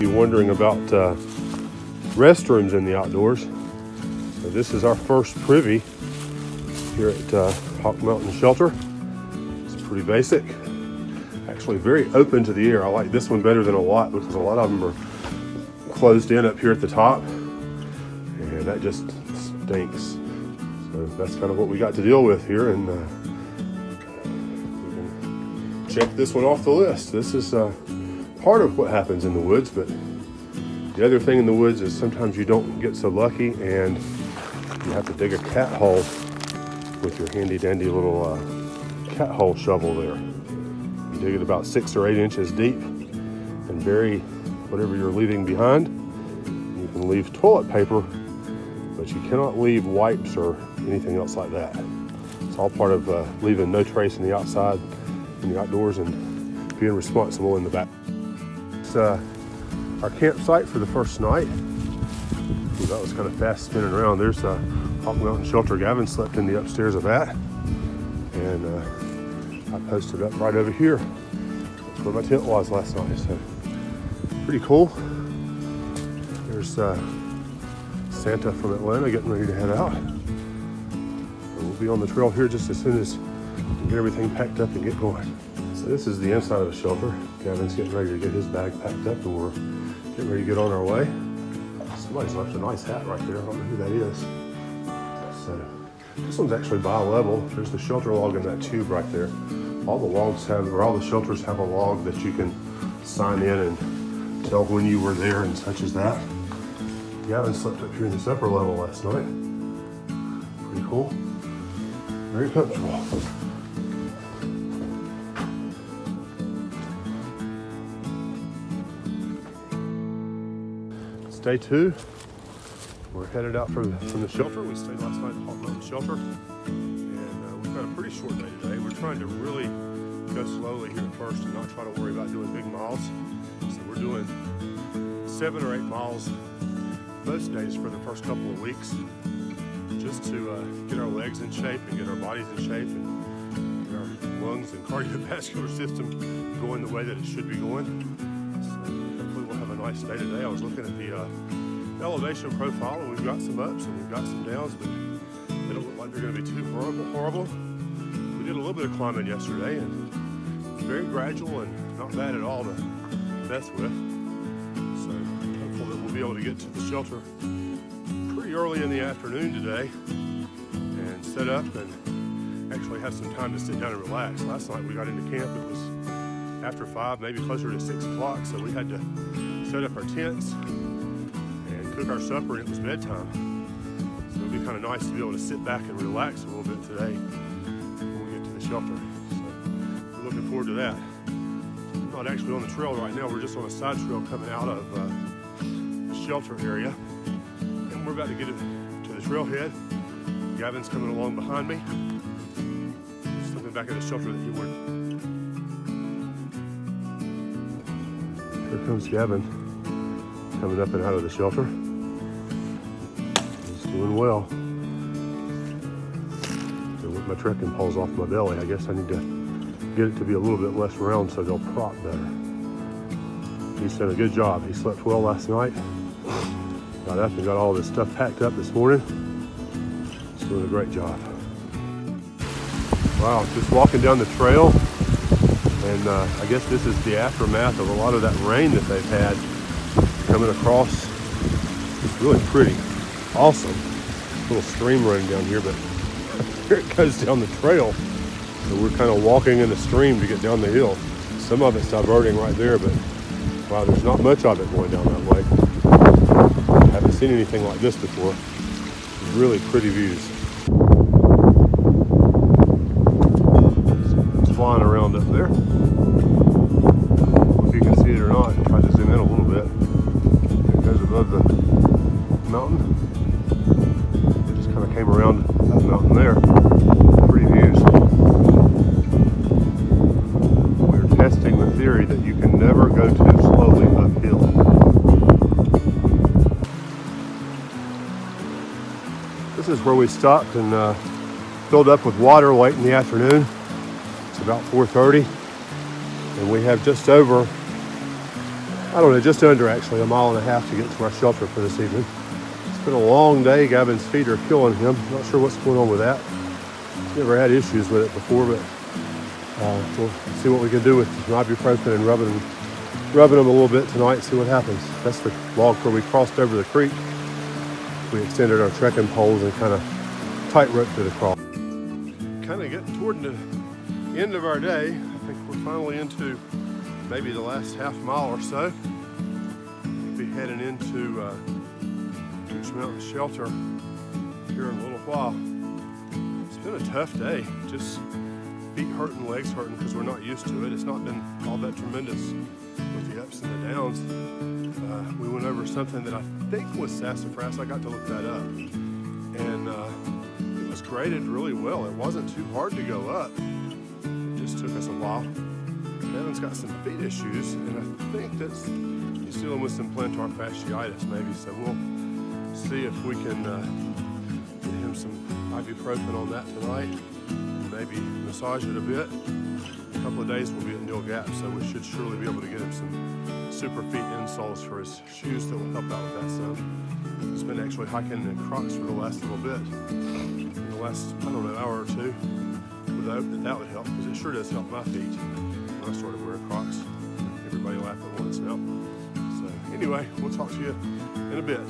if you're wondering about restrooms in the outdoors, so this is our first privy here at Hawk Mountain Shelter. It's pretty basic, actually very open to the air. I like this one better than a lot because a lot of them are closed in up here at the top, and that just stinks. So that's kind of what we got to deal with here, and we can check this one off the list. This is part of what happens in the woods, but the other thing in the woods is sometimes you don't get so lucky and you have to dig a cat hole with your handy dandy little cat hole shovel there. You dig it about 6 or 8 inches deep and bury whatever you're leaving behind. You can leave toilet paper, but you cannot leave wipes or anything else like that. It's all part of leaving no trace in the outside, in the outdoors, and being responsible in the back. It's our campsite for the first night. Ooh, that was kind of fast spinning around. There's Hawk Mountain Shelter. Gavin slept in the upstairs of that, and I posted up right over here. That's where my tent was last night, so pretty cool. There's Santa from Atlanta getting ready to head out. And we'll be on the trail here just as soon as we get everything packed up and get going. So this is the inside of the shelter. Gavin's getting ready to get his bag packed up, and we're getting ready to get on our way. Somebody's left a nice hat right there. I don't know who that is. So this one's actually bi-level. There's the shelter log in that tube right there. All the logs have, or all the shelters have a log that you can sign in and tell when you were there and such as that. Gavin slept up here in this upper level last night. Pretty cool. Very comfortable. It's day 2. We're headed out from the shelter. We stayed last night at Hawk Mountain Shelter, and we've got a pretty short day today. We're trying to really go slowly here at first and not try to worry about doing big miles. So we're doing 7 or 8 miles most days for the first couple of weeks, just to get our legs in shape and get our bodies in shape and get our lungs and cardiovascular system going the way that it should be going. So hopefully we'll have a nice day today. I was looking at the elevation profile, and we've got some ups and we've got some downs, but they don't look like they're going to be too horrible. We did a little bit of climbing yesterday, and it's very gradual and not bad at all to mess with. So hopefully we'll be able to get to the shelter pretty early in the afternoon today and set up and actually have some time to sit down and relax. Last night we got into camp, it was after 5, maybe closer to 6 o'clock, so we had to set up our tents, cook our supper, and it was bedtime. So it'll be kind of nice to be able to sit back and relax a little bit today when we get to the shelter. So we're looking forward to that. We're not actually on the trail right now. We're just on a side trail coming out of the shelter area. And we're about to get to the trailhead. Gavin's coming along behind me. Something back at the shelter that he would. Here comes Gavin coming up and out of the shelter. Doing well. With my trekking poles off my belly, I guess I need to get it to be a little bit less round so they'll prop better. He's done a good job. He slept well last night. Got up and got all this stuff packed up this morning. He's doing a great job. Wow, just walking down the trail, and I guess this is the aftermath of a lot of that rain that they've had coming across. It's really pretty. Awesome. Little stream running down here, but here it goes down the trail. So we're kind of walking in the stream to get down the hill. Some of it's diverting right there, but wow, there's not much of it going down that way. I haven't seen anything like this before. Really pretty views. It's flying around up there. If you can see it or not, try to zoom in a little bit. It goes above the mountain. Came around that mountain there. Pretty views. We're testing the theory that you can never go too slowly uphill. This is where we stopped and filled up with water late in the afternoon. It's about 4:30, and we have just over I don't know, just under actually, 1.5 miles to get to our shelter for this evening. It's been a long day. Gavin's feet are killing him. Not sure what's going on with that. Never had issues with it before, but we'll see what we can do with ibuprofen and rubbing them a little bit tonight, see what happens. That's the log where we crossed over the creek. We extended our trekking poles and kind of tight roped it across. Kind of getting toward the end of our day. I think we're finally into maybe the last half mile or so. We'll be heading into Gooch Mountain Shelter here in a little while. It's been a tough day. Just feet hurting, legs hurting because we're not used to it. It's not been all that tremendous with the ups and the downs. We went over something that I think was sassafras. I got to look that up. And it was graded really well. It wasn't too hard to go up. It just took us a while. Evan's got some feet issues, and I think he's dealing with some plantar fasciitis maybe. So we'll see if we can get him some ibuprofen on that tonight. Maybe massage it a bit. A couple of days we'll be at Nil Gap, so we should surely be able to get him some super feet insoles for his shoes that will help out with that some. He's been actually hiking in Crocs for the last little bit. In the last, I don't know, hour or two. With the hope that would help, because it sure does help my feet when I started wearing Crocs. Everybody laughed at once now. So anyway, we'll talk to you in a bit.